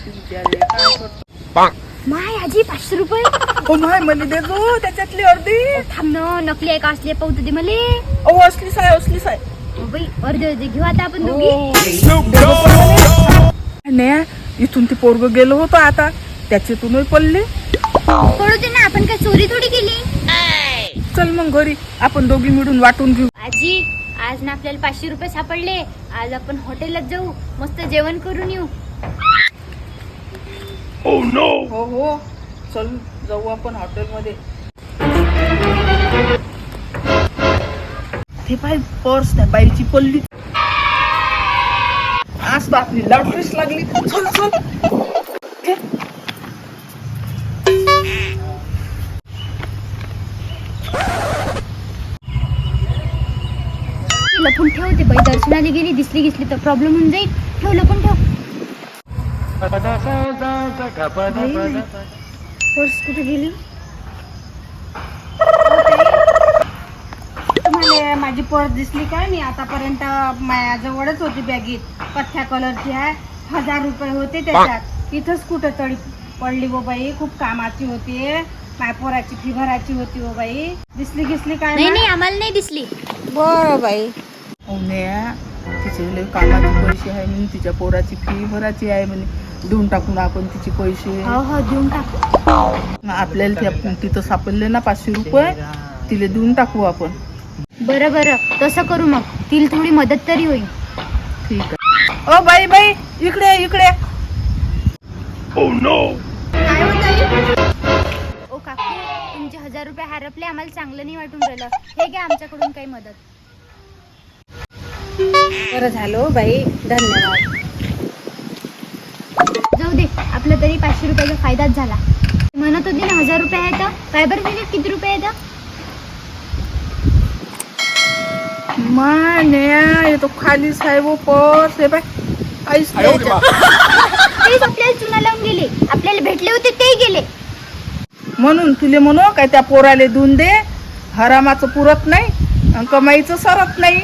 बिचारे काय करतो. माय आजी 500 रुपये. ओ माय मला दे गो त्याच्यातली अर्धी. थांब ना, नकली आहे का असले पाहू दे मले. ओ असलीच आहे. बाई अर्धे घेऊ आता आपण दोघी. नाही इथून ती पोरग गेलो होतो आता त्याच्यातूनही पडले. पडू दे ना, आपण काय चोरी थोडी केली. चल मग घरी आपण दोघी मिळून वाटून घेऊ. आजी आज ना आपल्याला 500 रुपये सापडले. आज आपण हॉटेलात जाऊ, मस्त जेवण करून येऊ. हो चल जाऊ आपण हॉटेलमध्ये. ते पाय पर्स त्या बाईची पडली. आज तर आपली लॉटरीच लागली. चल घे. लपून ठेव. ते बाई दर्शनाला गेली, दिसली तर प्रॉब्लेम होऊन जाईल. ठेव, लपून ठेव. पर्स कुठे गेली? तुम्हाला माझी पर्स दिसली काय? मी आतापर्यंत माझ्याजवळच होती बॅगेत. कथ्या कलरची आहे. 1000 रुपये होते त्याच्यात. इथंच कुठं तरी पडली हो बाई. खूप कामाची होती. माझ्या पोराची फी भरायची होती हो बाई. दिसली काय? नाही आम्हाला नाही दिसली. बरं बाई. तिचे कामाचे पैसे आहे म्हणे, तिच्या पोराची फी भरायची आहे म्हणे. देऊन टाकू ना आपण तिचे पैसे. हो देऊन टाकू. आपल्याला तिथं सापडले ना 500 रुपये, तिला देऊन टाकू आपण. बरं तसं करू मग. तिला थोडी मदत तरी होईल. ठीक आहे. ओ बाई इकडे. काय होत? ओ काकू, तुमचे 1000 रुपये हरपले. आम्हाला चांगलं नाही वाटून राहिलं. हे घ्या आमच्याकडून काही मदत. बरं झालं बाई, धन्यवाद. जाऊ दे, आपला तरी 500 रुपयाचा फायदाच झाला. म्हणत होती ना 1000 रुपये आहेत. काय बरं दिले? किती रुपये आहेत? मान्या तो खाली साहेब पर्स. हे बाय काहीच नाही. तेच आपल्याला चुना लावून गेले. आपल्याला भेटले होते ते गेले. म्हणून तुले म्हणू काय त्या पोराले देऊन दे. हरामाचं पुरत नाही, कमाईचं सरत नाही.